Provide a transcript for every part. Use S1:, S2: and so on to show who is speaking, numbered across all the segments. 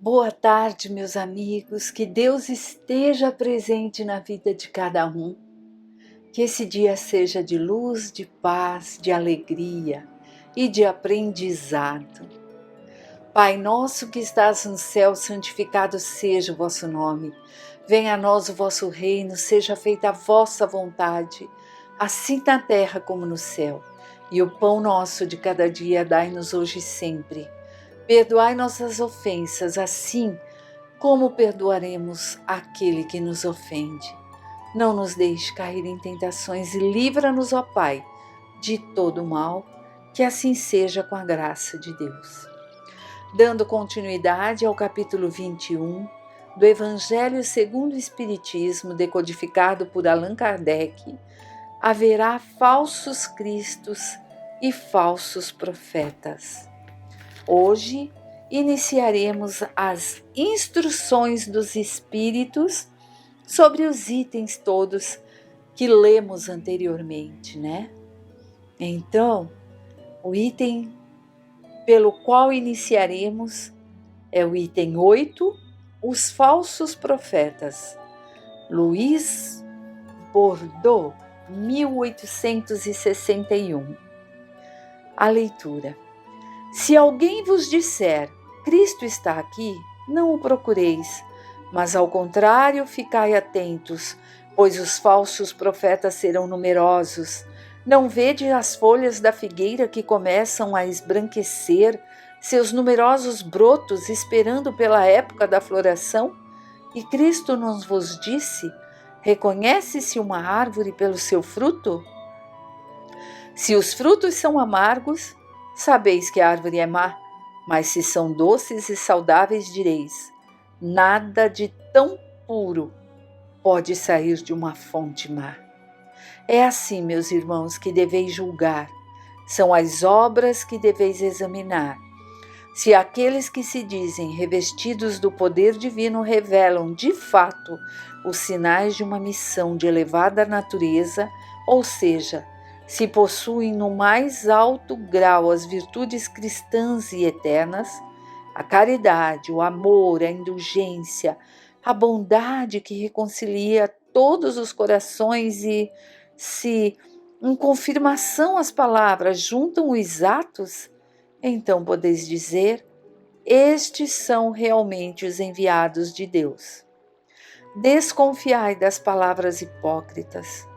S1: Boa tarde, meus amigos, que Deus esteja presente na vida de cada um, que esse dia seja de luz, de paz, de alegria e de aprendizado. Pai nosso que estás no céu, santificado seja o vosso nome. Venha a nós o vosso reino, seja feita a vossa vontade, assim na terra como no céu. E o pão nosso de cada dia dai-nos hoje e sempre. Perdoai nossas ofensas, assim como perdoaremos aquele que nos ofende. Não nos deixe cair em tentações e livra-nos, ó Pai, de todo o mal, que assim seja com a graça de Deus. Dando continuidade ao capítulo 21 do Evangelho segundo o Espiritismo, decodificado por Allan Kardec, haverá falsos cristos e falsos profetas. Hoje, iniciaremos as instruções dos Espíritos sobre os itens todos que lemos anteriormente, né? Então, o item pelo qual iniciaremos é o item 8, os falsos profetas. Louis Bourdieu, 1861. A leitura. Se alguém vos disser, Cristo está aqui, não o procureis, mas ao contrário ficai atentos, pois os falsos profetas serão numerosos. Não vede as folhas da figueira que começam a esbranquecer, seus numerosos brotos esperando pela época da floração? E Cristo não vos disse, reconhece-se uma árvore pelo seu fruto? Se os frutos são amargos, sabeis que a árvore é má, mas se são doces e saudáveis, direis, nada de tão puro pode sair de uma fonte má. É assim, meus irmãos, que deveis julgar, são as obras que deveis examinar. Se aqueles que se dizem revestidos do poder divino revelam, de fato, os sinais de uma missão de elevada natureza, ou seja, se possuem no mais alto grau as virtudes cristãs e eternas, a caridade, o amor, a indulgência, a bondade que reconcilia todos os corações e, se em confirmação as palavras juntam os atos, então podeis dizer, estes são realmente os enviados de Deus. Desconfiai das palavras hipócritas.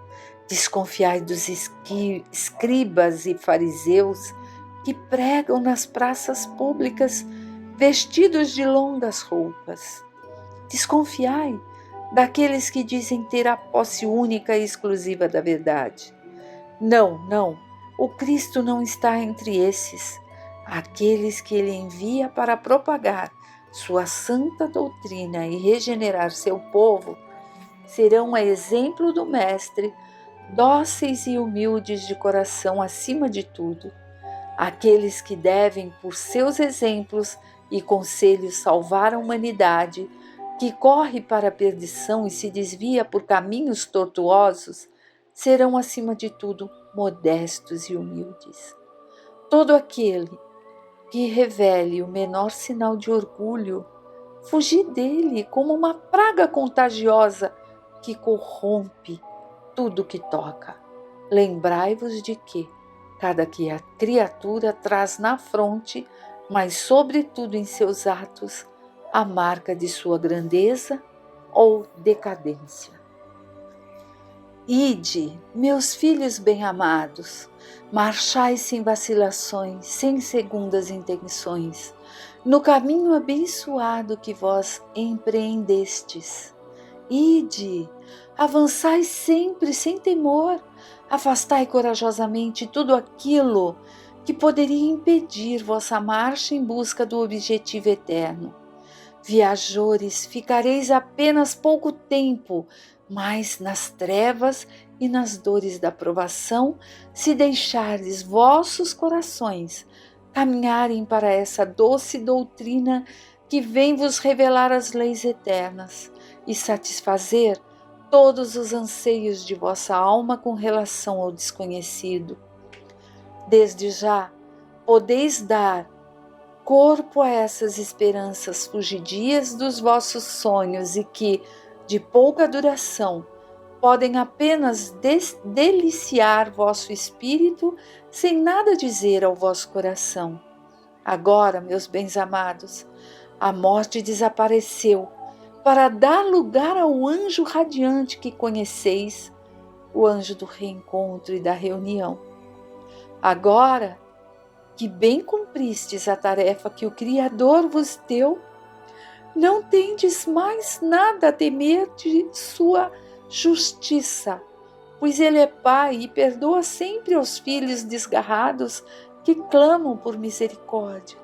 S1: Desconfiai dos escribas e fariseus que pregam nas praças públicas vestidos de longas roupas. Desconfiai daqueles que dizem ter a posse única e exclusiva da verdade. Não, o Cristo não está entre esses. Aqueles que ele envia para propagar sua santa doutrina e regenerar seu povo serão a exemplo do Mestre, dóceis e humildes de coração acima de tudo, aqueles que devem, por seus exemplos e conselhos, salvar a humanidade, que corre para a perdição e se desvia por caminhos tortuosos, serão, acima de tudo, modestos e humildes. Todo aquele que revele o menor sinal de orgulho, fugi dele como uma praga contagiosa que corrompe tudo que toca. Lembrai-vos de que cada criatura traz na fronte, mas sobretudo em seus atos, a marca de sua grandeza ou decadência. Ide, meus filhos bem-amados, marchai sem vacilações, sem segundas intenções, no caminho abençoado que vós empreendestes. Ide, avançai sempre sem temor, afastai corajosamente tudo aquilo que poderia impedir vossa marcha em busca do objetivo eterno. Viajores, ficareis apenas pouco tempo, mas nas trevas e nas dores da provação, se deixardes vossos corações caminharem para essa doce doutrina que vem vos revelar as leis eternas e satisfazer todos os anseios de vossa alma com relação ao desconhecido. Desde já, podeis dar corpo a essas esperanças fugidias dos vossos sonhos e que, de pouca duração, podem apenas deliciar vosso espírito sem nada dizer ao vosso coração. Agora, meus bens amados, a morte desapareceu para dar lugar ao anjo radiante que conheceis, o anjo do reencontro e da reunião. Agora que bem cumpristes a tarefa que o Criador vos deu, não tendes mais nada a temer de sua justiça, pois Ele é Pai e perdoa sempre aos filhos desgarrados que clamam por misericórdia.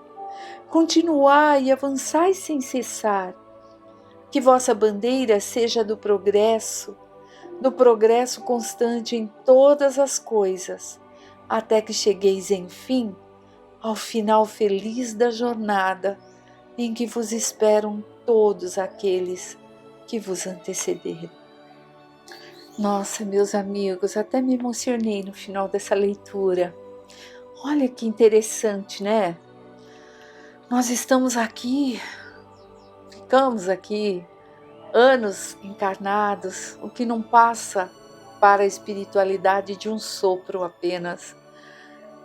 S1: Continuai e avançai sem cessar, que vossa bandeira seja do progresso constante em todas as coisas, até que chegueis, enfim, ao final feliz da jornada, em que vos esperam todos aqueles que vos antecederam. Nossa, meus amigos, até me emocionei no final dessa leitura. Olha que interessante, né? Nós ficamos aqui anos encarnados, o que não passa para a espiritualidade de um sopro apenas.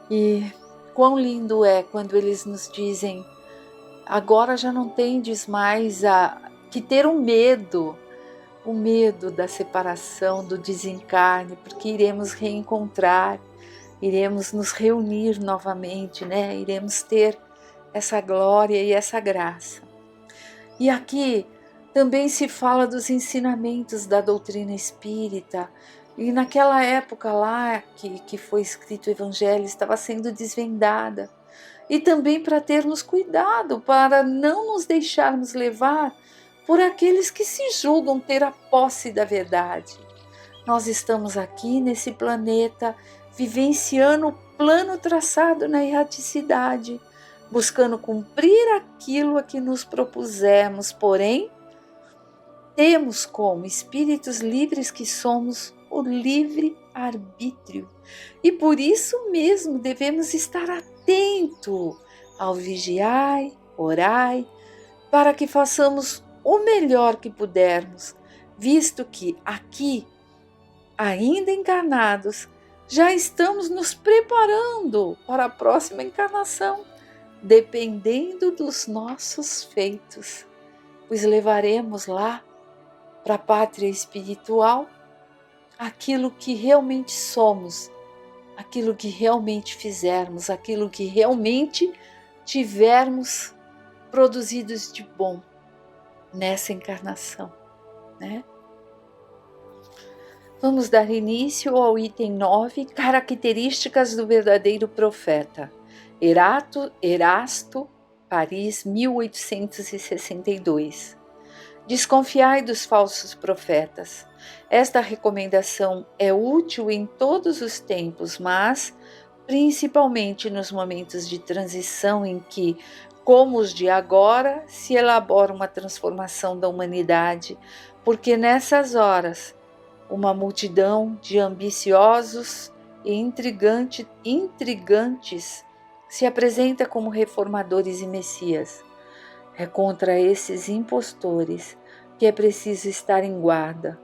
S1: E quão lindo é quando eles nos dizem: agora já não tendes mais que ter o medo da separação, do desencarne, porque iremos reencontrar, iremos nos reunir novamente, né? Iremos ter essa glória e essa graça. E aqui também se fala dos ensinamentos da doutrina espírita. E naquela época lá que foi escrito o Evangelho, estava sendo desvendada. E também para termos cuidado, para não nos deixarmos levar por aqueles que se julgam ter a posse da verdade. Nós estamos aqui nesse planeta, vivenciando o plano traçado na erraticidade, buscando cumprir aquilo a que nos propusemos, porém, temos como espíritos livres que somos o livre arbítrio. E por isso mesmo devemos estar atentos ao vigiai, orai, para que façamos o melhor que pudermos, visto que aqui, ainda encarnados, já estamos nos preparando para a próxima encarnação, dependendo dos nossos feitos, pois levaremos lá para a pátria espiritual aquilo que realmente somos, aquilo que realmente fizermos, aquilo que realmente tivermos produzidos de bom nessa encarnação, né? Vamos dar início ao item 9, características do verdadeiro profeta. Erasto, Paris, 1862. Desconfiai dos falsos profetas. Esta recomendação é útil em todos os tempos, mas principalmente nos momentos de transição em que, como os de agora, se elabora uma transformação da humanidade, porque nessas horas uma multidão de ambiciosos e intrigantes se apresenta como reformadores e messias. É contra esses impostores que é preciso estar em guarda.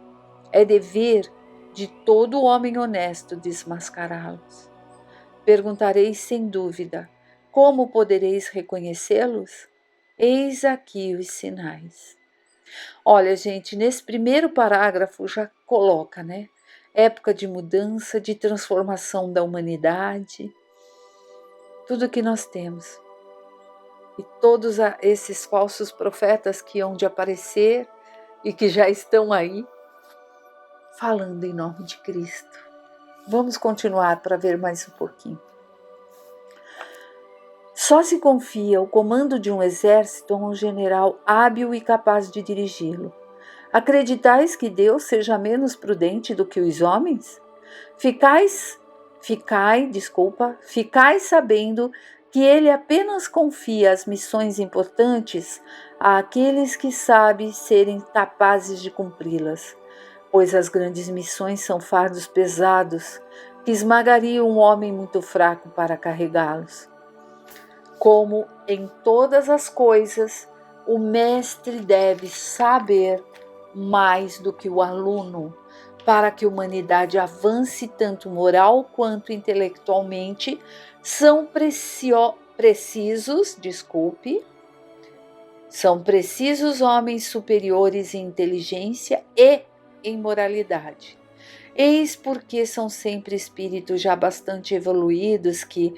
S1: É dever de todo homem honesto desmascará-los. Perguntareis sem dúvida: como podereis reconhecê-los? Eis aqui os sinais. Olha, gente, nesse primeiro parágrafo já coloca, né? Época de mudança, de transformação da humanidade, tudo que nós temos. E todos esses falsos profetas que hão de aparecer e que já estão aí, falando em nome de Cristo. Vamos continuar para ver mais um pouquinho. Só se confia o comando de um exército a um general hábil e capaz de dirigi-lo. Acreditais que Deus seja menos prudente do que os homens? Ficai sabendo que Ele apenas confia as missões importantes àqueles que sabem serem capazes de cumpri-las, pois as grandes missões são fardos pesados que esmagariam um homem muito fraco para carregá-los. como em todas as coisas, o mestre deve saber mais do que o aluno, para que a humanidade avance tanto moral quanto intelectualmente. São precisos homens superiores em inteligência e em moralidade. Eis porque são sempre espíritos já bastante evoluídos que,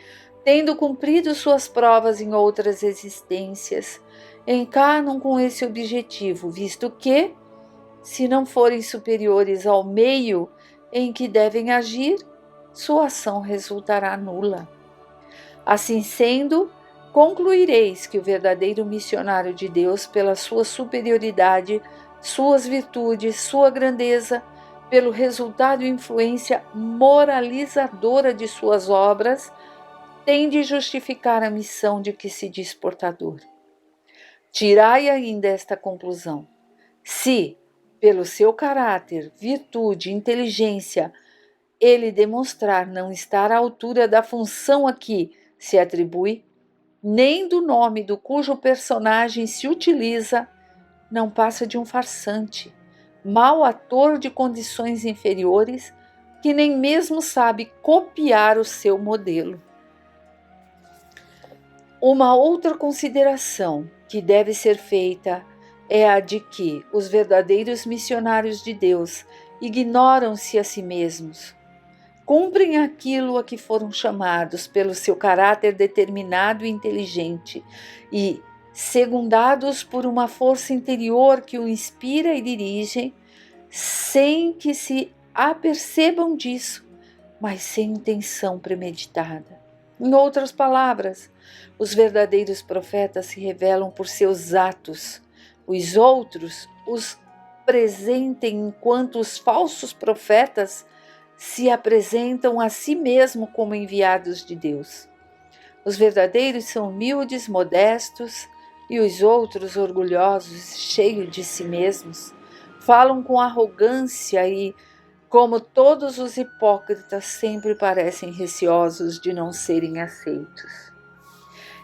S1: tendo cumprido suas provas em outras existências, encarnam com esse objetivo, visto que, se não forem superiores ao meio em que devem agir, sua ação resultará nula. Assim sendo, concluireis que o verdadeiro missionário de Deus, pela sua superioridade, suas virtudes, sua grandeza, pelo resultado e influência moralizadora de suas obras, tem de justificar a missão de que se diz portador. Tirai ainda esta conclusão: se, pelo seu caráter, virtude, inteligência, ele demonstrar não estar à altura da função a que se atribui, nem do nome do cujo personagem se utiliza, não passa de um farsante, mau ator de condições inferiores, que nem mesmo sabe copiar o seu modelo. Uma outra consideração que deve ser feita é a de que os verdadeiros missionários de Deus ignoram-se a si mesmos. Cumprem aquilo a que foram chamados pelo seu caráter determinado e inteligente e, secundados por uma força interior que o inspira e dirige, sem que se apercebam disso, mas sem intenção premeditada. Em outras palavras, os verdadeiros profetas se revelam por seus atos, os outros os presentem, enquanto os falsos profetas se apresentam a si mesmos como enviados de Deus. Os verdadeiros são humildes, modestos, e os outros orgulhosos, cheios de si mesmos, falam com arrogância e, como todos os hipócritas, sempre parecem receosos de não serem aceitos.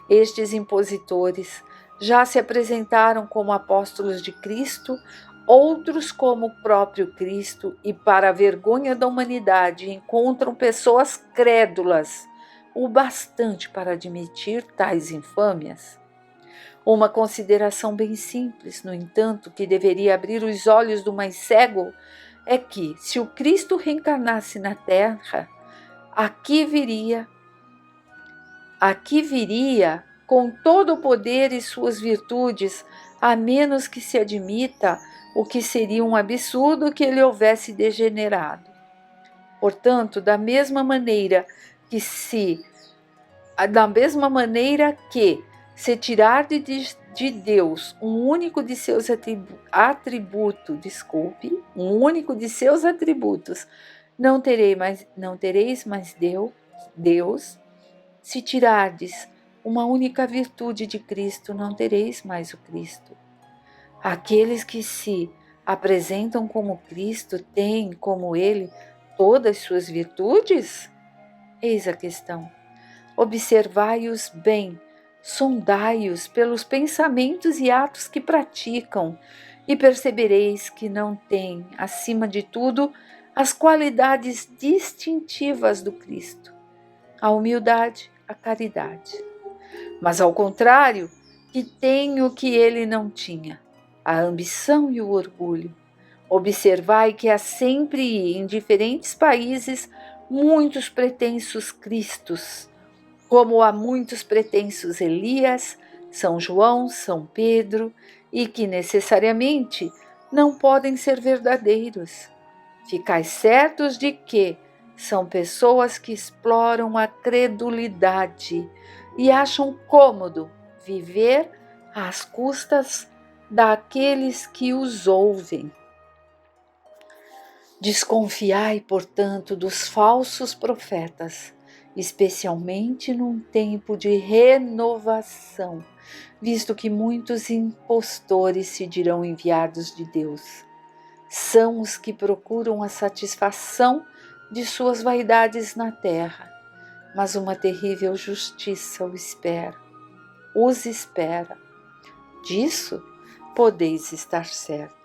S1: Estes impositores já se apresentaram como apóstolos de Cristo, outros como o próprio Cristo, e, para a vergonha da humanidade, encontram pessoas crédulas o bastante para admitir tais infâmias. Uma consideração bem simples, no entanto, que deveria abrir os olhos do mais cego, é que, se o Cristo reencarnasse na Terra, aqui viria com todo o poder e suas virtudes, a menos que se admita o que seria um absurdo que ele houvesse degenerado. Portanto, da mesma maneira que se tirar de Deus um único de seus atributos, não tereis mais Deus. Se tirardes uma única virtude de Cristo, não tereis mais o Cristo. Aqueles que se apresentam como Cristo têm, como Ele, todas suas virtudes? Eis a questão. Observai-os bem, sondai-os pelos pensamentos e atos que praticam, e percebereis que não têm, acima de tudo, as qualidades distintivas do Cristo: a humildade, a caridade. Mas, ao contrário, que têm o que ele não tinha: a ambição e o orgulho. Observai que há sempre, em diferentes países, muitos pretensos Cristos, como há muitos pretensos Elias, São João, São Pedro, e que necessariamente não podem ser verdadeiros. Ficai certos de que são pessoas que exploram a credulidade e acham cômodo viver às custas daqueles que os ouvem. Desconfiai, portanto, dos falsos profetas, especialmente num tempo de renovação, visto que muitos impostores se dirão enviados de Deus. São os que procuram a satisfação de suas vaidades na terra, mas uma terrível justiça o espera. os espera. Disso podeis estar certo.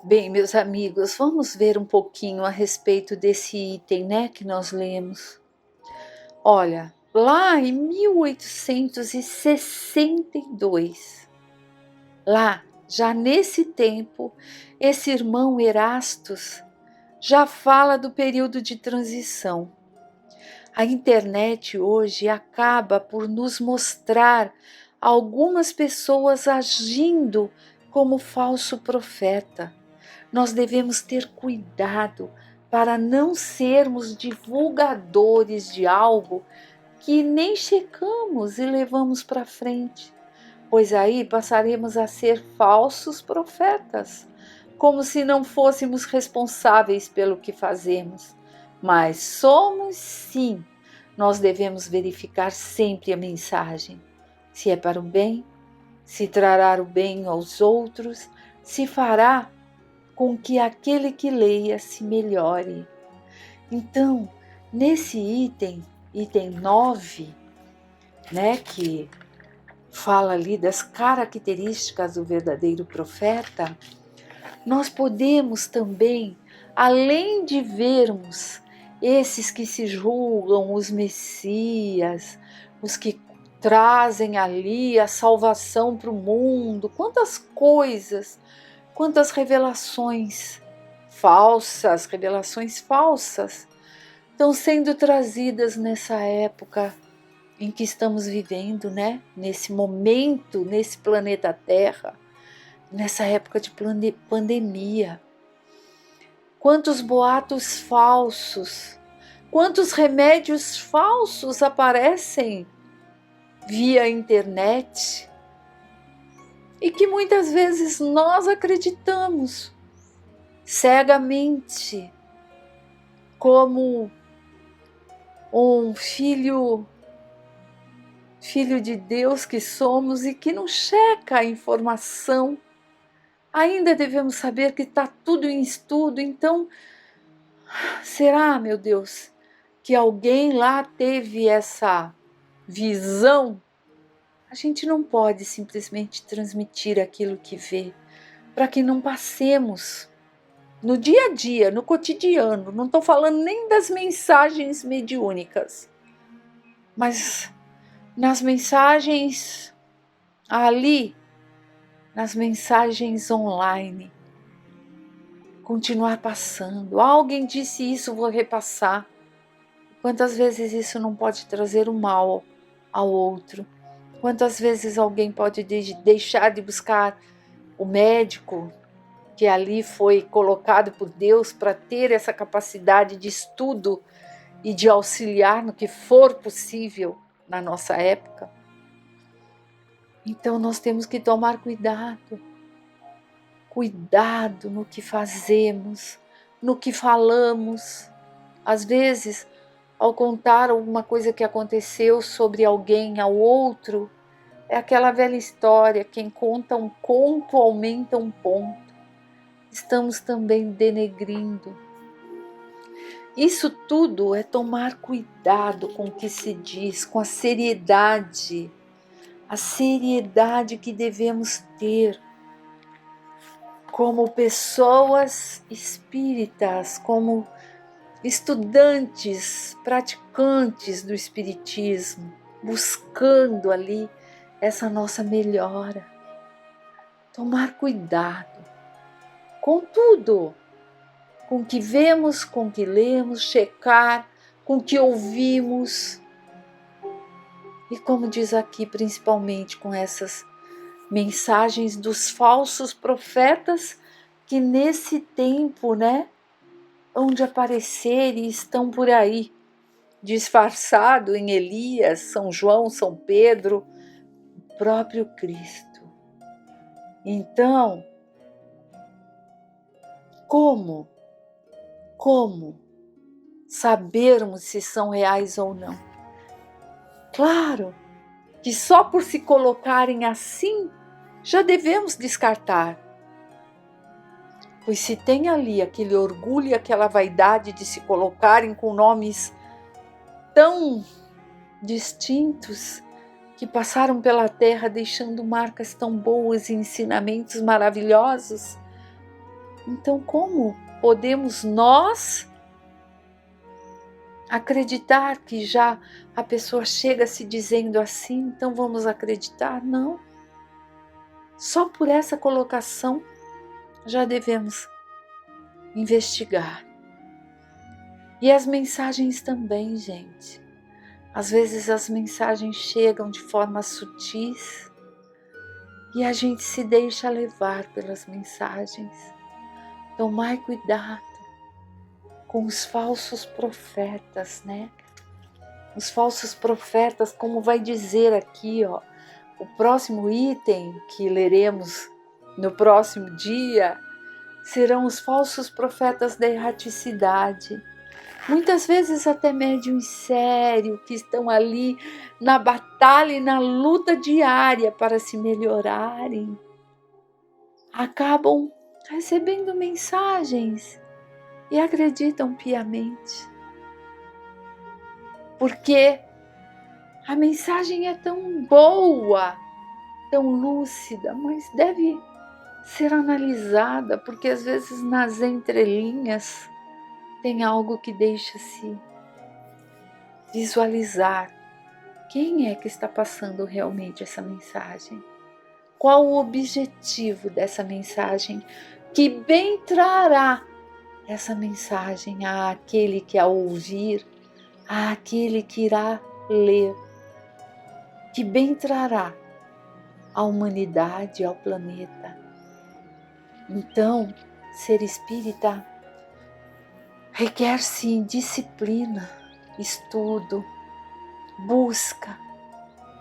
S1: Bem, meus amigos, vamos ver um pouquinho a respeito desse item, né, que nós lemos. Olha, lá em 1862, lá, já nesse tempo, esse irmão Erastus já fala do período de transição. A internet hoje acaba por nos mostrar algumas pessoas agindo como falso profeta. Nós devemos ter cuidado para não sermos divulgadores de algo que nem checamos e levamos para frente, pois aí passaremos a ser falsos profetas, como se não fôssemos responsáveis pelo que fazemos. Mas somos sim. Nós devemos verificar sempre a mensagem, se é para o bem, se trará o bem aos outros, se fará com que aquele que leia se melhore. Então, nesse item 9, né, que fala ali das características do verdadeiro profeta, nós podemos também, além de vermos esses que se julgam os messias, os que trazem ali a salvação para o mundo, quantas coisas, quantas revelações falsas estão sendo trazidas nessa época em que estamos vivendo, né? Nesse momento, nesse planeta Terra, nessa época de pandemia. Quantos boatos falsos, quantos remédios falsos aparecem via internet e que muitas vezes nós acreditamos cegamente como um filho de Deus que somos e que não checa a informação. Ainda devemos saber que está tudo em estudo, então será, meu Deus, que alguém lá teve essa visão? A gente não pode simplesmente transmitir aquilo que vê, para que não passemos no dia a dia, no cotidiano. Não estou falando nem das mensagens mediúnicas, mas nas mensagens ali, nas mensagens online, continuar passando. Alguém disse isso, vou repassar. Quantas vezes isso não pode trazer o mal ao outro? Quantas vezes alguém pode deixar de buscar o médico que ali foi colocado por Deus para ter essa capacidade de estudo e de auxiliar no que for possível na nossa época? Então nós temos que tomar cuidado no que fazemos, no que falamos. Às vezes, ao contar alguma coisa que aconteceu sobre alguém ao outro, é aquela velha história, quem conta um conto aumenta um ponto. Estamos também denegrindo. Isso tudo é tomar cuidado com o que se diz, com a seriedade que devemos ter como pessoas espíritas, como estudantes, praticantes do espiritismo, buscando ali essa nossa melhora. Tomar cuidado com tudo, com o que vemos, com o que lemos, checar, com o que ouvimos. E como diz aqui, principalmente com essas mensagens dos falsos profetas que nesse tempo, né, hão de aparecer e estão por aí, disfarçado em Elias, São João, São Pedro, o próprio Cristo. Então, como sabermos se são reais ou não? Claro que só por se colocarem assim, já devemos descartar. Pois se tem ali aquele orgulho e aquela vaidade de se colocarem com nomes tão distintos, que passaram pela terra deixando marcas tão boas e ensinamentos maravilhosos. Então, como podemos nós acreditar que já a pessoa chega se dizendo assim, então vamos acreditar? Não. Só por essa colocação já devemos investigar. E as mensagens também, gente. Às vezes as mensagens chegam de forma sutis e a gente se deixa levar pelas mensagens. Tomai cuidado com os falsos profetas, né? Os falsos profetas, como vai dizer aqui, ó, o próximo item que leremos no próximo dia, serão os falsos profetas da erraticidade. Muitas vezes até médiuns sérios que estão ali na batalha e na luta diária para se melhorarem, acabam recebendo mensagens e acreditam piamente. Porque a mensagem é tão boa, tão lúcida, mas deve ser analisada, porque às vezes nas entrelinhas tem algo que deixa-se visualizar quem é que está passando realmente essa mensagem. Qual o objetivo dessa mensagem? Que bem trará essa mensagem àquele que a ouvir, àquele que irá ler? Que bem trará à humanidade, ao planeta? Então, ser espírita requer sim disciplina, estudo, busca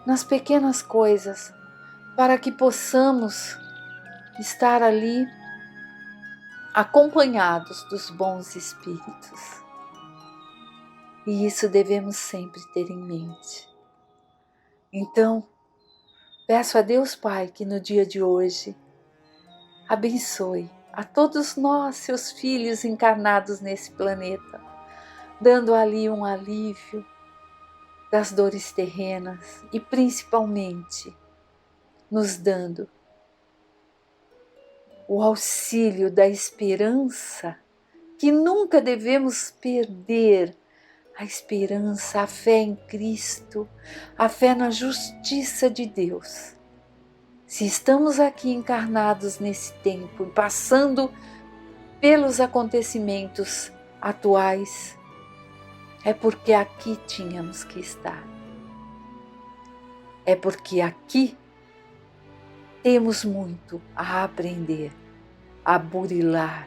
S1: nas pequenas coisas para que possamos estar ali acompanhados dos bons espíritos. E isso devemos sempre ter em mente. Então, peço a Deus Pai que no dia de hoje abençoe a todos nós, seus filhos encarnados nesse planeta, dando ali um alívio das dores terrenas e principalmente nos dando o auxílio da esperança, que nunca devemos perder a esperança, a fé em Cristo, a fé na justiça de Deus. Se estamos aqui encarnados nesse tempo e passando pelos acontecimentos atuais, é porque aqui tínhamos que estar. É porque aqui temos muito a aprender, a burilar,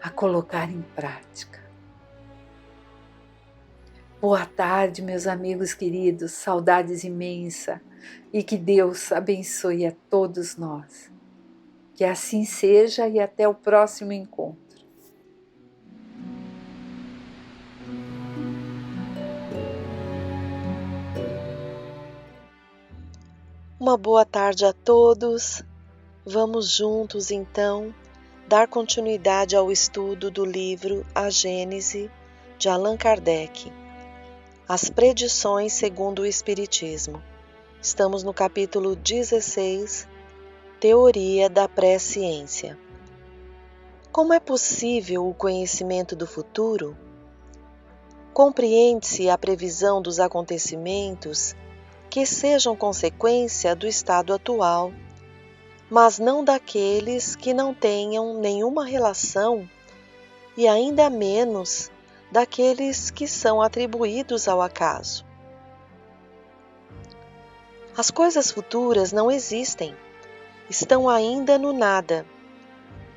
S1: a colocar em prática. Boa tarde, meus amigos queridos, saudades imensa, e que Deus abençoe a todos nós. Que assim seja e até o próximo encontro.
S2: Uma boa tarde a todos. Vamos juntos, então, dar continuidade ao estudo do livro A Gênese, de Allan Kardec. As predições segundo o Espiritismo. Estamos no capítulo 16, Teoria da Presciência. Como é possível o conhecimento do futuro? Compreende-se a previsão dos acontecimentos que sejam consequência do estado atual, mas não daqueles que não tenham nenhuma relação e ainda menos daqueles que são atribuídos ao acaso. As coisas futuras não existem, estão ainda no nada.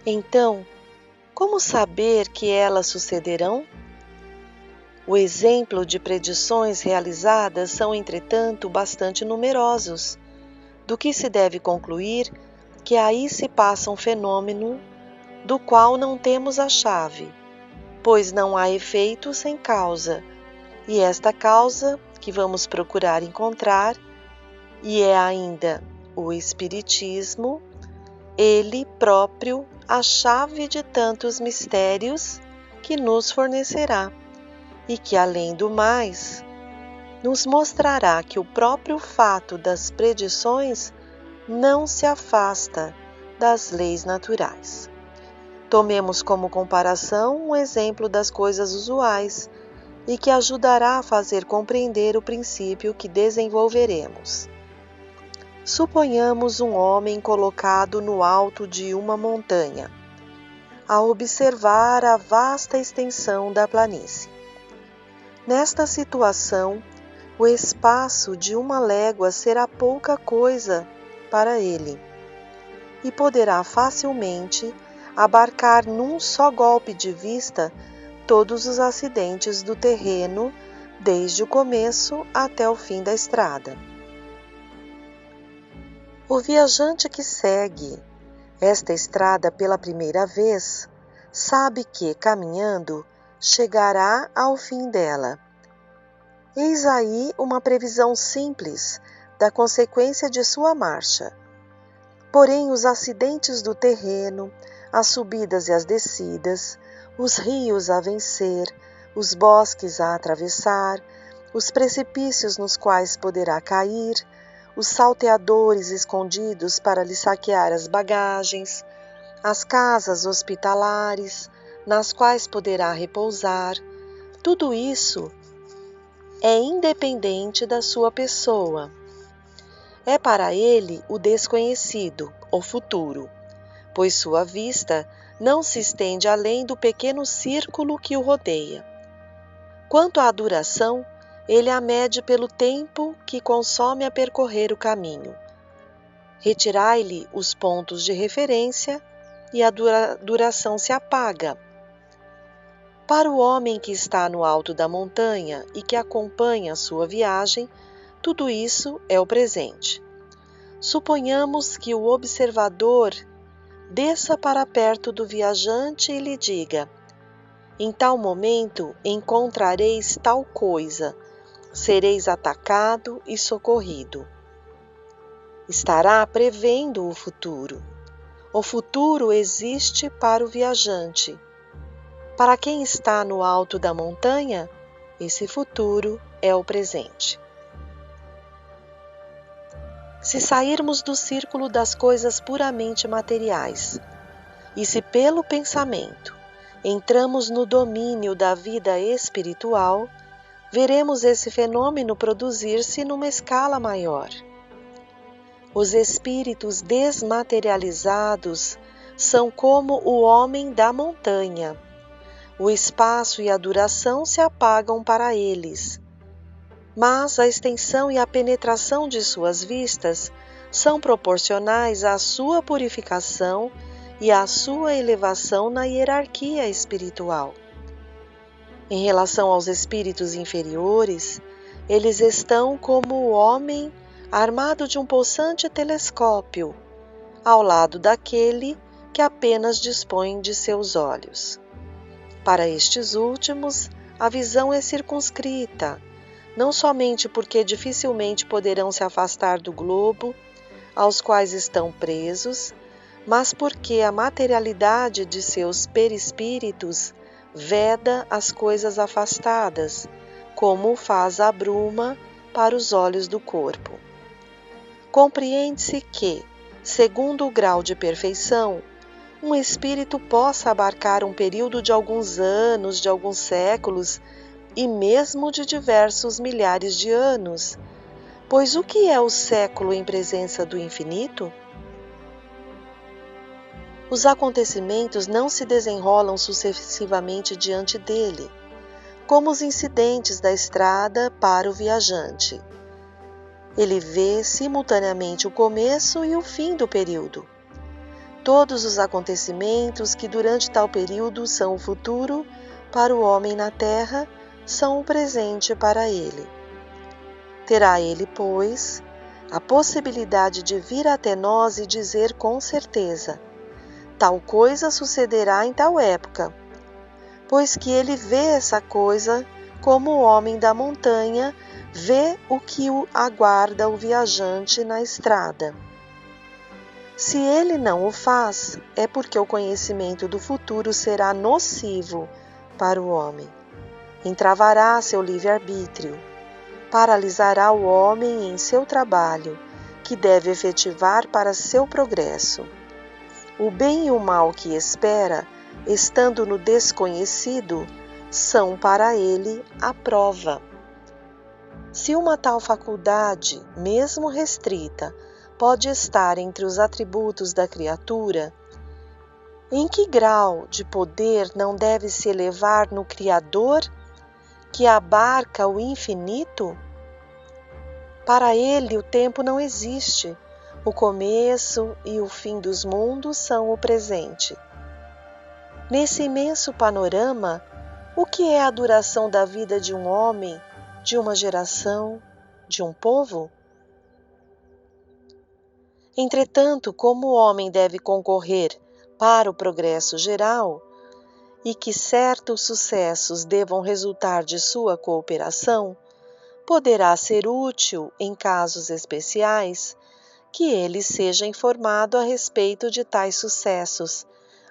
S2: Então, como saber que elas sucederão? O exemplo de predições realizadas são, entretanto, bastante numerosos, do que se deve concluir que aí se passa um fenômeno do qual não temos a chave, pois não há efeito sem causa, e esta causa que vamos procurar encontrar, e é ainda o Espiritismo, ele próprio a chave de tantos mistérios que nos fornecerá, e que, além do mais, nos mostrará que o próprio fato das predições não se afasta das leis naturais. Tomemos como comparação um exemplo das coisas usuais e que ajudará a fazer compreender o princípio que desenvolveremos. Suponhamos um homem colocado no alto de uma montanha, a observar a vasta extensão da planície. Nesta situação, o espaço de uma légua será pouca coisa para ele e poderá facilmente abarcar num só golpe de vista todos os acidentes do terreno, desde o começo até o fim da estrada. O viajante que segue esta estrada pela primeira vez sabe que, caminhando, chegará ao fim dela. Eis aí uma previsão simples da consequência de sua marcha. Porém, os acidentes do terreno, as subidas e as descidas, os rios a vencer, os bosques a atravessar, os precipícios nos quais poderá cair, os salteadores escondidos para lhe saquear as bagagens, as casas hospitalares nas quais poderá repousar, tudo isso é independente da sua pessoa. É para ele o desconhecido, o futuro, pois sua vista não se estende além do pequeno círculo que o rodeia. Quanto à duração, ele a mede pelo tempo que consome a percorrer o caminho. Retirai-lhe os pontos de referência e a duração se apaga. Para o homem que está no alto da montanha e que acompanha a sua viagem, tudo isso é o presente. Suponhamos que o observador desça para perto do viajante e lhe diga: em tal momento encontrareis tal coisa, sereis atacado e socorrido. Estará prevendo o futuro. O futuro existe para o viajante. Para quem está no alto da montanha, esse futuro é o presente. Se sairmos do círculo das coisas puramente materiais, e se pelo pensamento entramos no domínio da vida espiritual, veremos esse fenômeno produzir-se numa escala maior. Os espíritos desmaterializados são como o homem da montanha. O espaço e a duração se apagam para eles, mas a extensão e a penetração de suas vistas são proporcionais à sua purificação e à sua elevação na hierarquia espiritual. Em relação aos espíritos inferiores, eles estão como o homem armado de um possante telescópio, ao lado daquele que apenas dispõe de seus olhos. Para estes últimos, a visão é circunscrita, não somente porque dificilmente poderão se afastar do globo aos quais estão presos, mas porque a materialidade de seus perispíritos veda as coisas afastadas, como faz a bruma para os olhos do corpo. Compreende-se que, segundo o grau de perfeição, um espírito possa abarcar um período de alguns anos, de alguns séculos e mesmo de diversos milhares de anos, pois o que é o século em presença do infinito? Os acontecimentos não se desenrolam sucessivamente diante dele, como os incidentes da estrada para o viajante. Ele vê simultaneamente o começo e o fim do período. Todos os acontecimentos que durante tal período são o futuro para o homem na terra são o presente para ele. Terá ele, pois, a possibilidade de vir até nós e dizer com certeza: tal coisa sucederá em tal época, pois que ele vê essa coisa como o homem da montanha vê o que o aguarda o viajante na estrada. Se ele não o faz, é porque o conhecimento do futuro será nocivo para o homem. Entravará seu livre-arbítrio. paralisará o homem em seu trabalho, que deve efetivar para seu progresso. O bem e o mal que espera, estando no desconhecido, são para ele a prova. Se uma tal faculdade, mesmo restrita, pode estar entre os atributos da criatura, em que grau de poder não deve se elevar no Criador, que abarca o infinito? Para ele o tempo não existe, o começo e o fim dos mundos são o presente. Nesse imenso panorama, o que é a duração da vida de um homem, de uma geração, de um povo? Entretanto, como o homem deve concorrer para o progresso geral, e que certos sucessos devam resultar de sua cooperação, poderá ser útil, em casos especiais, que ele seja informado a respeito de tais sucessos,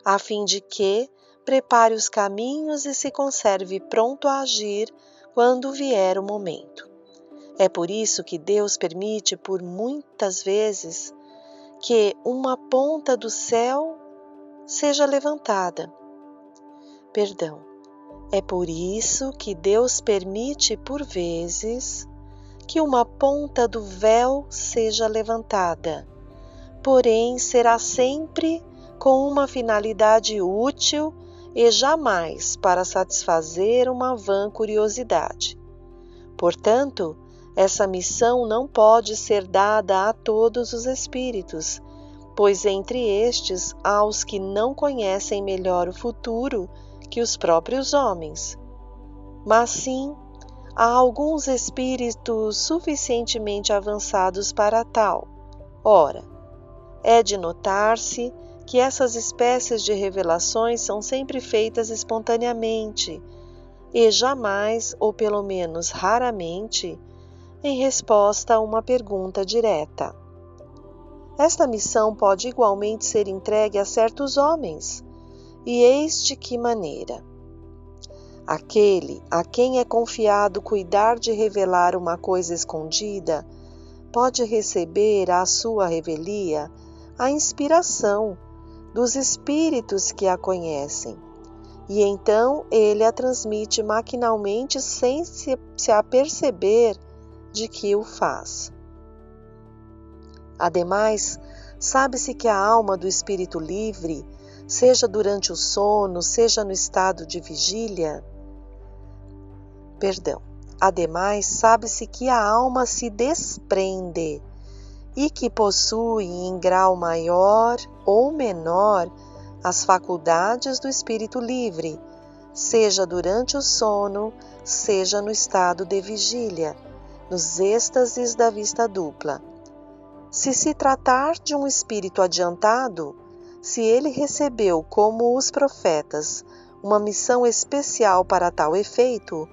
S2: a fim de que prepare os caminhos e se conserve pronto a agir quando vier o momento. É por isso que Deus permite, por muitas vezes, que uma ponta do céu seja levantada. É por isso que Deus permite, por vezes, que uma ponta do véu seja levantada, porém será sempre com uma finalidade útil e jamais para satisfazer uma vã curiosidade. Portanto, essa missão não pode ser dada a todos os espíritos, pois entre estes há os que não conhecem melhor o futuro que os próprios homens. Mas sim, há alguns espíritos suficientemente avançados para tal. Ora, é de notar-se que essas espécies de revelações são sempre feitas espontaneamente e jamais, ou pelo menos raramente, em resposta a uma pergunta direta. Esta missão pode igualmente ser entregue a certos homens, e eis de que maneira. Aquele a quem é confiado cuidar de revelar uma coisa escondida, pode receber à sua revelia a inspiração dos espíritos que a conhecem, e então ele a transmite maquinalmente sem se aperceber de que o faz. Ademais, sabe-se que a alma do espírito livre, seja durante o sono, seja no estado de vigília, Ademais, sabe-se que a alma se desprende e que possui em grau maior ou menor as faculdades do espírito livre, seja durante o sono, seja no estado de vigília, nos êxtases da vista dupla. Se se tratar de um espírito adiantado, se ele recebeu, como os profetas, uma missão especial para tal efeito,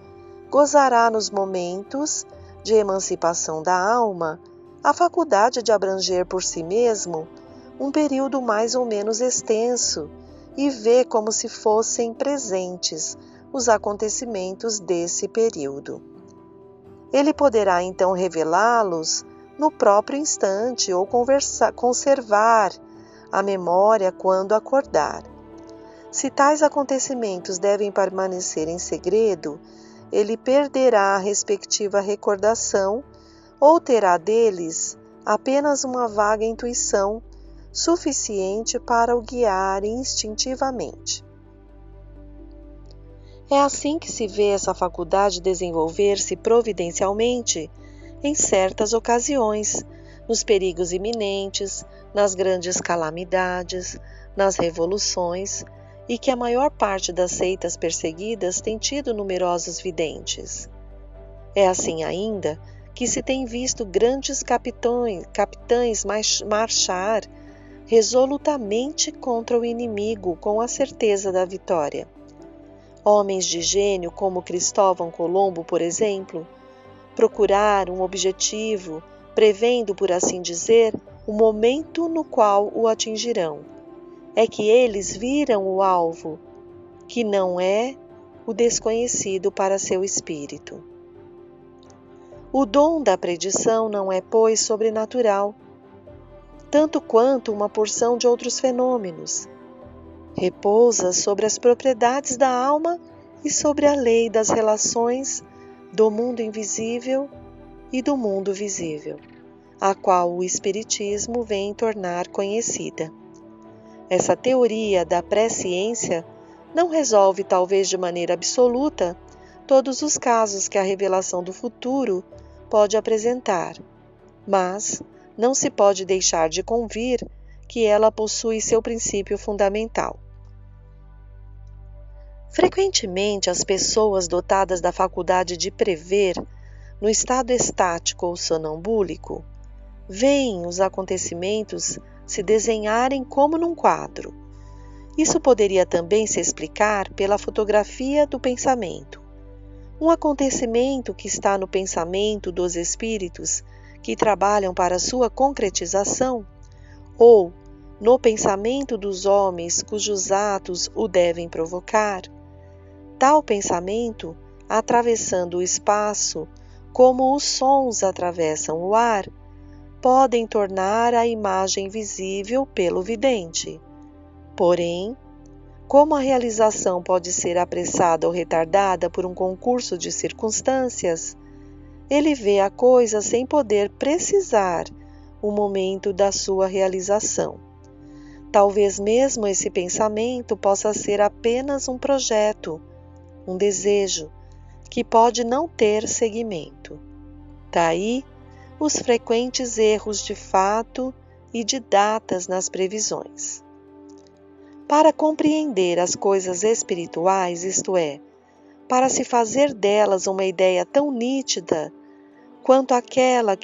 S2: gozará nos momentos de emancipação da alma a faculdade de abranger por si mesmo um período mais ou menos extenso e vê como se fossem presentes os acontecimentos desse período. Ele poderá então revelá-los no próprio instante ou conservar a memória quando acordar. Se tais acontecimentos devem permanecer em segredo, ele perderá a respectiva recordação ou terá deles apenas uma vaga intuição suficiente para o guiar instintivamente. É assim que se vê essa faculdade desenvolver-se providencialmente em certas ocasiões, nos perigos iminentes, nas grandes calamidades, nas revoluções, e que a maior parte das seitas perseguidas tem tido numerosos videntes. É assim ainda que se tem visto grandes capitães marchar resolutamente contra o inimigo com a certeza da vitória. Homens de gênio como Cristóvão Colombo, por exemplo, procuraram um objetivo, prevendo, por assim dizer, o momento no qual o atingirão. É que eles viram o alvo, que não é o desconhecido para seu espírito. O dom da predição não é, pois, sobrenatural, tanto quanto uma porção de outros fenômenos. Repousa sobre as propriedades da alma e sobre a lei das relações do mundo invisível e do mundo visível, a qual o Espiritismo vem tornar conhecida. Essa teoria da presciência não resolve, talvez de maneira absoluta, todos os casos que a revelação do futuro pode apresentar, mas não se pode deixar de convir que ela possui seu princípio fundamental. Frequentemente, as pessoas dotadas da faculdade de prever, no estado estático ou sonambúlico, veem os acontecimentos se desenharem como num quadro. Isso poderia também se explicar pela fotografia do pensamento. Um acontecimento que está no pensamento dos espíritos que trabalham para sua concretização, ou no pensamento dos homens cujos atos o devem provocar. Tal pensamento, atravessando o espaço como os sons atravessam o ar, podem tornar a imagem visível pelo vidente. Porém, como a realização pode ser apressada ou retardada por um concurso de circunstâncias, ele vê a coisa sem poder precisar o momento da sua realização. Talvez mesmo esse pensamento possa ser apenas um projeto, um desejo, que pode não ter seguimento. Daí, os frequentes erros de fato e de datas nas previsões. Para compreender as coisas espirituais, isto é, para se fazer delas uma ideia tão nítida quanto aquela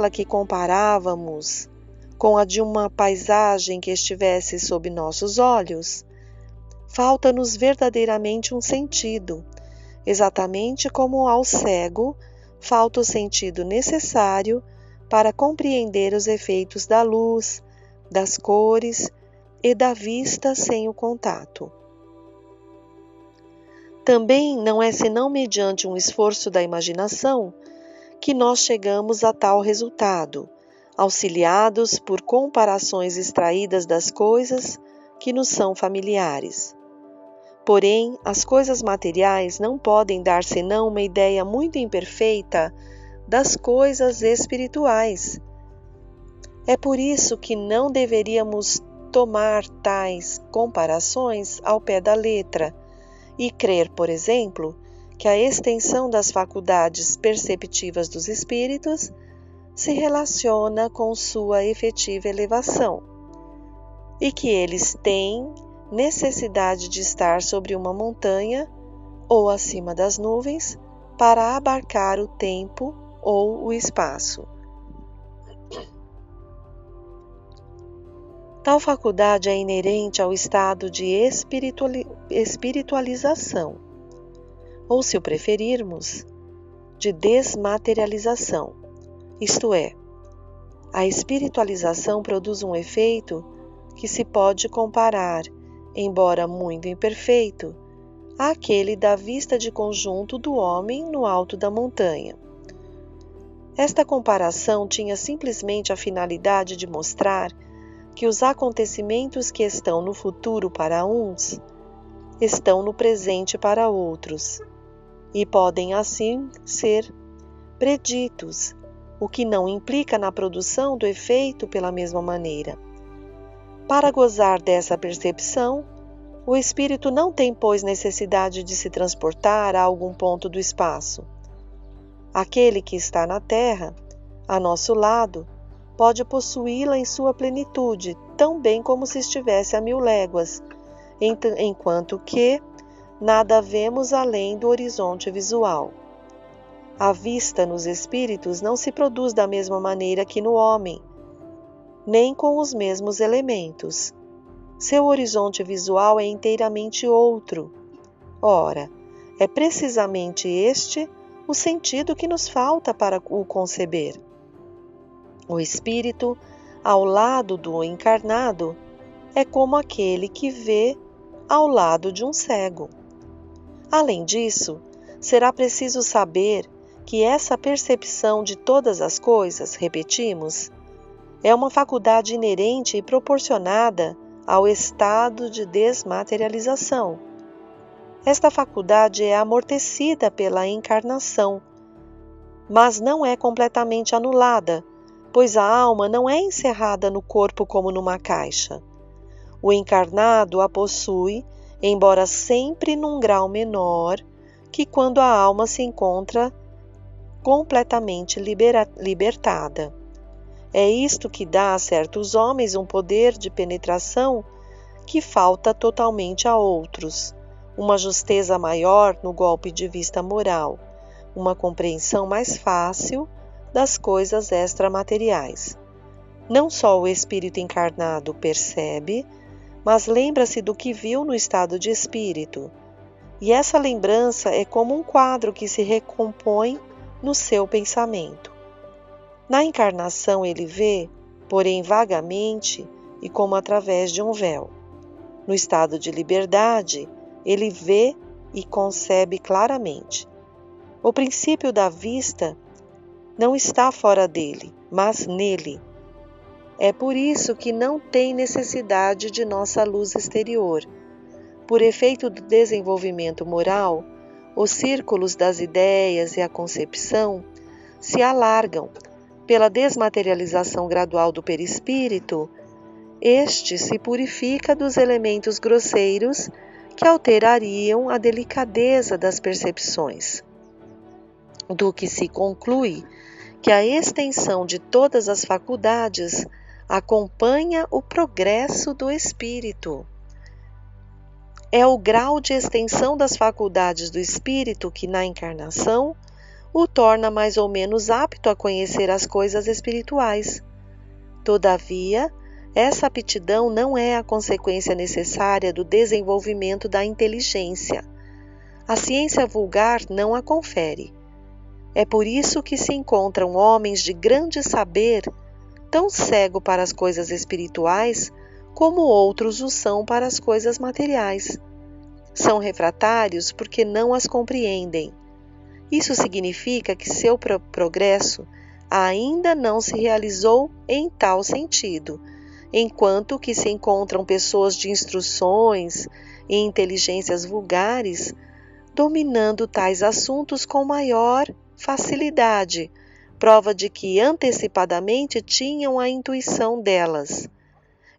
S2: que comparávamos com a de uma paisagem que estivesse sob nossos olhos, falta-nos verdadeiramente um sentido, exatamente como ao cego falta o sentido necessário para compreender os efeitos da luz, das cores e da vista sem o contato. Também não é senão mediante um esforço da imaginação que nós chegamos a tal resultado, auxiliados por comparações extraídas das coisas que nos são familiares. Porém, as coisas materiais não podem dar senão uma ideia muito imperfeita das coisas espirituais. É por isso que não deveríamos tomar tais comparações ao pé da letra e crer, por exemplo, que a extensão das faculdades perceptivas dos espíritos se relaciona com sua efetiva elevação e que eles têm necessidade de estar sobre uma montanha ou acima das nuvens para abarcar o tempo ou o espaço. Tal faculdade é inerente ao estado de espiritualização, ou, se o preferirmos, de desmaterialização, isto é, a espiritualização produz um efeito que se pode comparar, embora muito imperfeito, àquele da vista de conjunto do homem no alto da montanha. Esta comparação tinha simplesmente a finalidade de mostrar que os acontecimentos que estão no futuro para uns, estão no presente para outros, e podem assim ser preditos, o que não implica na produção do efeito pela mesma maneira. Para gozar dessa percepção, o espírito não tem, pois, necessidade de se transportar a algum ponto do espaço. Aquele que está na Terra, a nosso lado, pode possuí-la em sua plenitude, tão bem como se estivesse a 1000 léguas, enquanto que nada vemos além do horizonte visual. A vista nos espíritos não se produz da mesma maneira que no homem, nem com os mesmos elementos. Seu horizonte visual é inteiramente outro. Ora, é precisamente este o sentido que nos falta para o conceber. O espírito, ao lado do encarnado, é como aquele que vê ao lado de um cego. Além disso, será preciso saber que essa percepção de todas as coisas, repetimos, é uma faculdade inerente e proporcionada ao estado de desmaterialização. Esta faculdade é amortecida pela encarnação, mas não é completamente anulada, pois a alma não é encerrada no corpo como numa caixa. O encarnado a possui, embora sempre num grau menor que quando a alma se encontra completamente libertada. É isto que dá a certos homens um poder de penetração que falta totalmente a outros, uma justeza maior no golpe de vista moral, uma compreensão mais fácil das coisas extramateriais. Não só o espírito encarnado percebe, mas lembra-se do que viu no estado de espírito, e essa lembrança é como um quadro que se recompõe no seu pensamento. Na encarnação ele vê, porém vagamente e como através de um véu. No estado de liberdade, ele vê e concebe claramente. O princípio da vista não está fora dele, mas nele. É por isso que não tem necessidade de nossa luz exterior. Por efeito do desenvolvimento moral, os círculos das ideias e a concepção se alargam. Pela desmaterialização gradual do perispírito, este se purifica dos elementos grosseiros que alterariam a delicadeza das percepções, do que se conclui que a extensão de todas as faculdades acompanha o progresso do espírito. É o grau de extensão das faculdades do espírito que, na encarnação, o torna mais ou menos apto a conhecer as coisas espirituais. Todavia, essa aptidão não é a consequência necessária do desenvolvimento da inteligência. A ciência vulgar não a confere. É por isso que se encontram homens de grande saber, tão cego para as coisas espirituais como outros o são para as coisas materiais. São refratários porque não as compreendem. Isso significa que seu progresso ainda não se realizou em tal sentido, enquanto que se encontram pessoas de instruções e inteligências vulgares dominando tais assuntos com maior facilidade, prova de que antecipadamente tinham a intuição delas.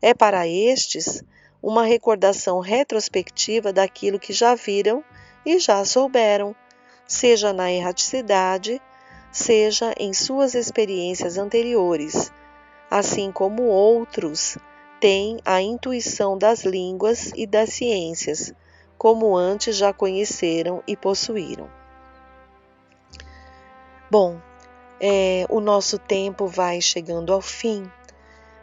S2: É para estes uma recordação retrospectiva daquilo que já viram e já souberam, seja na erraticidade, seja em suas experiências anteriores, assim como outros têm a intuição das línguas e das ciências, como antes já conheceram e possuíram. Bom, o nosso tempo vai chegando ao fim,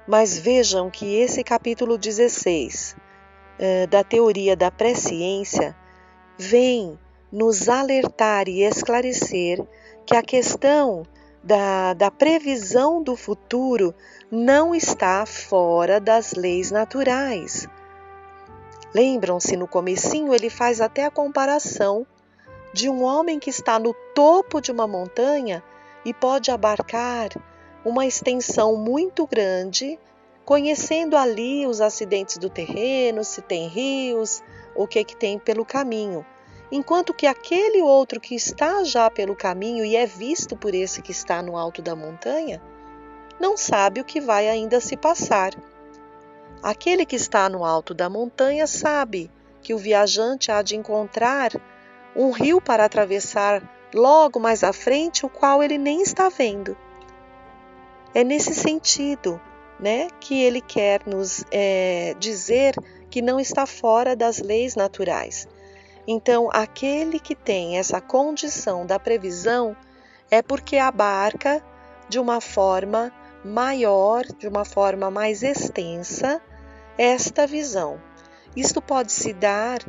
S2: mas vejam que esse capítulo 16 da teoria da presciência vem nos alertar e esclarecer que a questão da previsão do futuro não está fora das leis naturais. Lembram-se, no comecinho ele faz até a comparação de um homem que está no topo de uma montanha e pode abarcar uma extensão muito grande, conhecendo ali os acidentes do terreno, se tem rios, o que tem pelo caminho. Enquanto que aquele outro que está já pelo caminho e é visto por esse que está no alto da montanha, não sabe o que vai ainda se passar. Aquele que está no alto da montanha sabe que o viajante há de encontrar um rio para atravessar logo mais à frente, o qual ele nem está vendo. É nesse sentido, que ele quer nos dizer que não está fora das leis naturais. Então, aquele que tem essa condição da previsão é porque abarca de uma forma maior, de uma forma mais extensa, esta visão. Isto pode se dar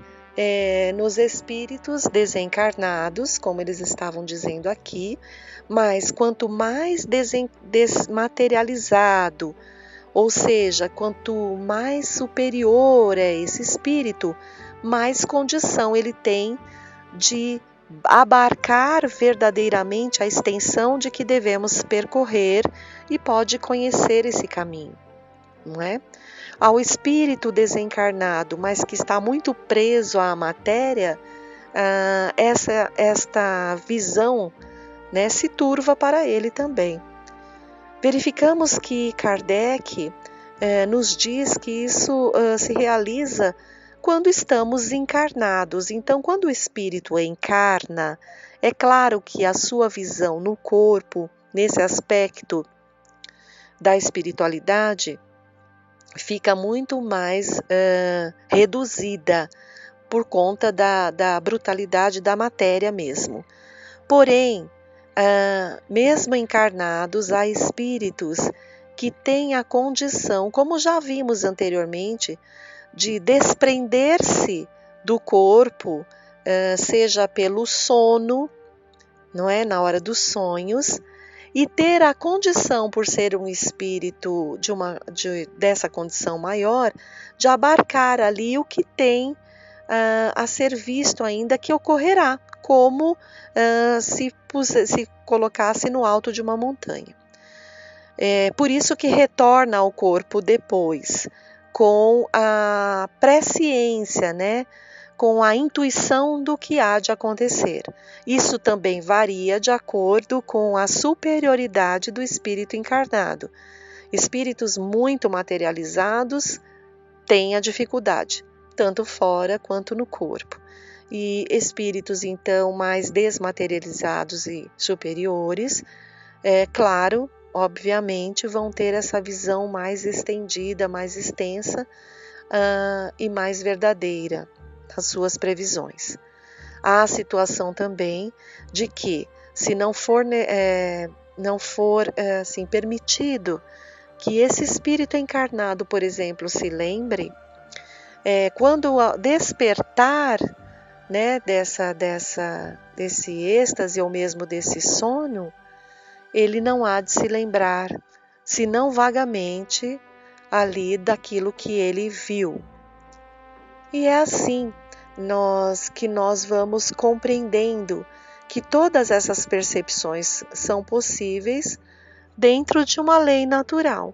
S2: nos espíritos desencarnados, como eles estavam dizendo aqui, mas quanto mais desmaterializado, ou seja, quanto mais superior é esse espírito, mais condição ele tem de abarcar verdadeiramente a extensão de que devemos percorrer e pode conhecer esse caminho, não é? Ao espírito desencarnado, mas que está muito preso à matéria, esta visão, né, se turva para ele também. Verificamos que Kardec nos diz que isso se realiza quando estamos encarnados. Então, quando o espírito encarna, é claro que a sua visão no corpo, nesse aspecto da espiritualidade, fica muito mais reduzida por conta da brutalidade da matéria mesmo. Porém, mesmo encarnados, há espíritos que têm a condição, como já vimos anteriormente, de desprender-se do corpo, seja pelo sono, não é, na hora dos sonhos, e ter a condição, por ser um espírito dessa condição maior, de abarcar ali o que tem a ser visto ainda que ocorrerá, como se colocasse no alto de uma montanha. Por isso que retorna ao corpo depois, com a presciência, né? Com a intuição do que há de acontecer. Isso também varia de acordo com a superioridade do espírito encarnado. Espíritos muito materializados têm a dificuldade, tanto fora quanto no corpo. E espíritos, então, mais desmaterializados e superiores, claro, obviamente, vão ter essa visão mais estendida, mais extensa e mais verdadeira das suas previsões. Há a situação também de que, se não for assim, permitido que esse espírito encarnado, por exemplo, se lembre, quando despertar, né, desse êxtase ou mesmo desse sono, ele não há de se lembrar, senão vagamente, ali daquilo que ele viu. E é assim que nós vamos compreendendo que todas essas percepções são possíveis dentro de uma lei natural,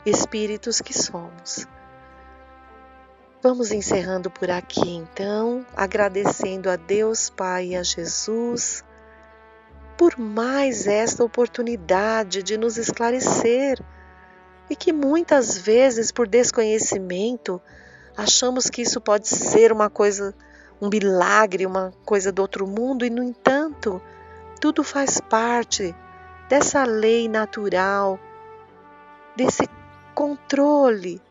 S2: espíritos que somos. Vamos encerrando por aqui, então, agradecendo a Deus Pai e a Jesus por mais esta oportunidade de nos esclarecer e que muitas vezes, por desconhecimento, achamos que isso pode ser uma coisa, um milagre, uma coisa do outro mundo e, no entanto, tudo faz parte dessa lei natural, desse controle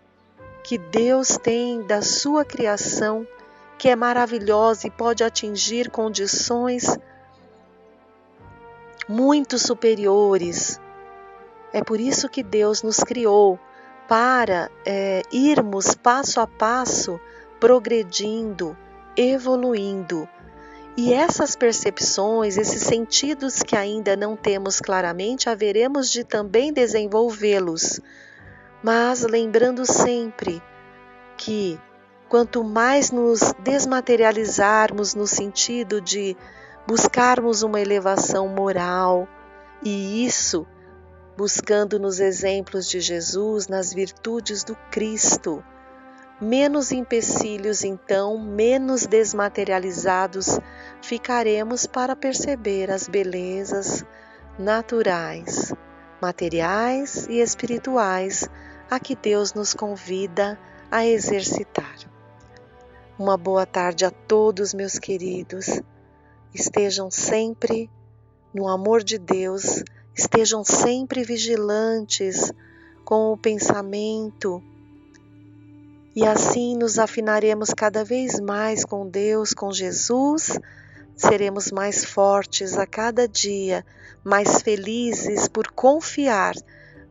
S2: que Deus tem da sua criação, que é maravilhosa e pode atingir condições muito superiores. É por isso que Deus nos criou, para irmos passo a passo, progredindo, evoluindo. E essas percepções, esses sentidos que ainda não temos claramente, haveremos de também desenvolvê-los. Mas lembrando sempre que quanto mais nos desmaterializarmos no sentido de buscarmos uma elevação moral, e isso buscando nos exemplos de Jesus, nas virtudes do Cristo, menos empecilhos então, menos desmaterializados ficaremos para perceber as belezas naturais, materiais e espirituais a que Deus nos convida a exercitar. Uma boa tarde a todos, meus queridos. Estejam sempre no amor de Deus, estejam sempre vigilantes com o pensamento, e assim nos afinaremos cada vez mais com Deus, com Jesus, seremos mais fortes a cada dia, mais felizes por confiar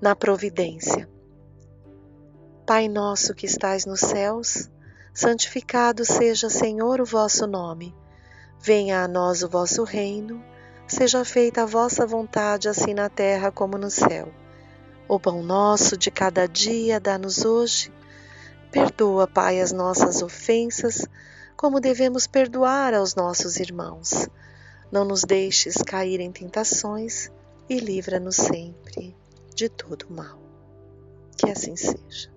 S2: na providência. Pai nosso que estais nos céus, santificado seja, Senhor, o vosso nome. Venha a nós o vosso reino, seja feita a vossa vontade, assim na terra como no céu. O pão nosso de cada dia dá-nos hoje. Perdoa, Pai, as nossas ofensas, como devemos perdoar aos nossos irmãos. Não nos deixes cair em tentações e livra-nos sempre de todo mal. Que assim seja.